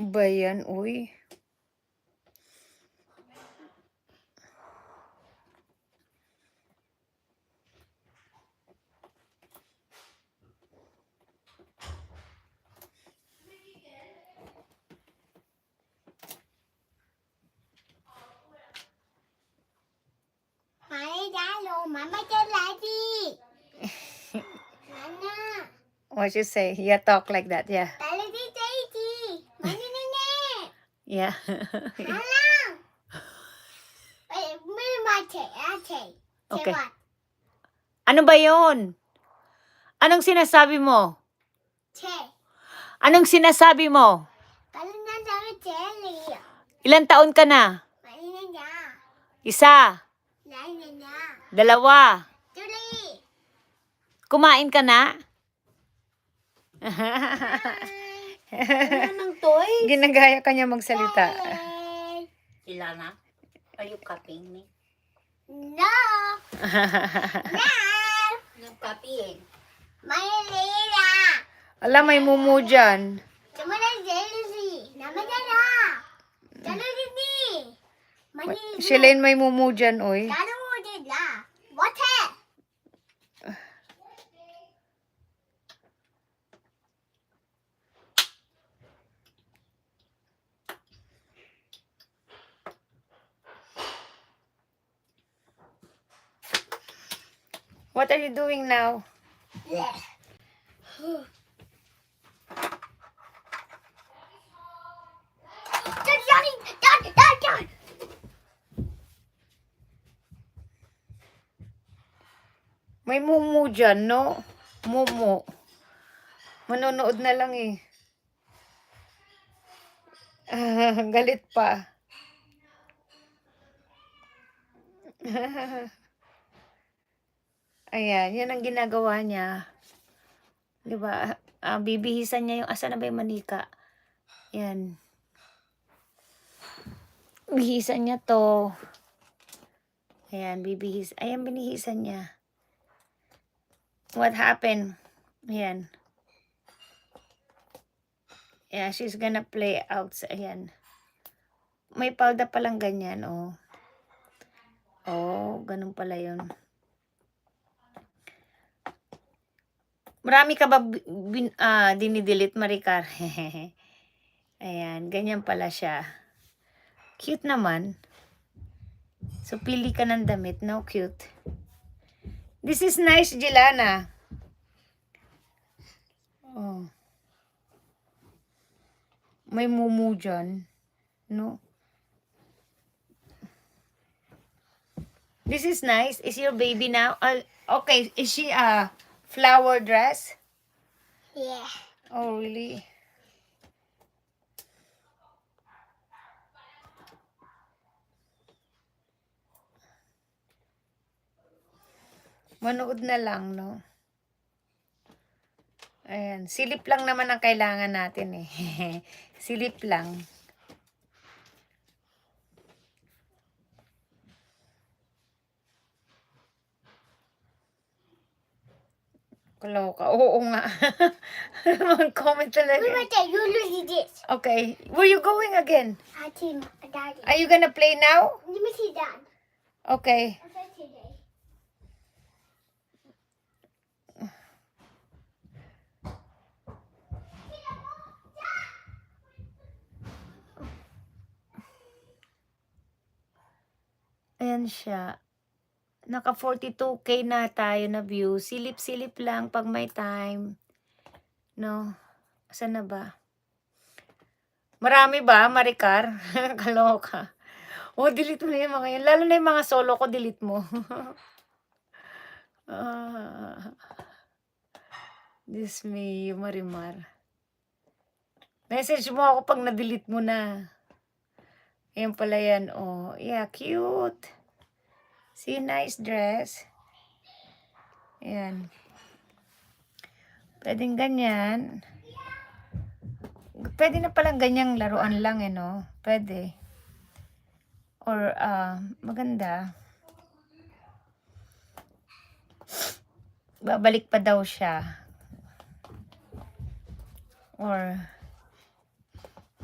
Ba yan, uy? Mama Daddy. Nana. What you say? Yeah, talk like that, yeah. Daddy Daddy. Nana. Yeah. Nana. Wait, ate. Okay. What? Ano ba yon? Anong sinasabi mo? Che. Anong sinasabi mo? Paling na sabi jelly. Ilan taon ka na? Paling na. Isa. Paling na. Dalawa. Tuli. Kumain ka na? Ano ng toy? Ginagaya ka niya magsalita. Ilana, are you copying me? No. No. No copying. May lila. Alam, may mumu dyan. Sama na jelly. Nama dala. Dala didi. Shilane, may mumu dyan, oy. Dala mo dila. What it? What are you doing now? Yeah. Dad. May mumu dyan, no? Mumu. Manonood na lang eh. Galit pa. Ayan, yan ang ginagawa niya. Diba? Bibihisan niya yung asa na ba yung manika. Yan. Bihisan niya to. Ayan, Ayan, binihisan niya. What happened? Ayan. Yeah, she's gonna play out. Ayan. May palda palang ganyan, oh. Oh, ganun pala yun. Marami ka ba dinidelete, Maricar? Ayan, ganyan pala siya. Cute naman. So, pili ka ng damit. No, cute. This is nice, Jelana. Oh. May mumu dyan. No? This is nice. Is your baby now? Okay, is she a flower dress? Yeah. Oh, really? Manood na lang, no? Ayan. Silip lang naman ang kailangan natin, eh. Silip lang. Kaloka. Oo nga. Mag-comment talaga. You lose this. Okay. Where you going again? Daddy. Are you gonna play now? Let me see Dad. Okay. Today. Ayan siya. Naka 42K na tayo na view. Silip-silip lang pag may time. No? Saan na ba? Marami ba, Maricar? Kaloka. Oh, delete mo na yung mga yan. Lalo na yung mga solo ko, delete mo. This me, Marimar. Message mo ako pag na-delete mo na. Ayan pala yan. Oh, yeah, cute. See, nice dress. Ayan. Pwedeng ganyan. Pwede na palang ganyang laruan lang, eh, no? Pwede. Or, maganda. Babalik pa daw siya. Or,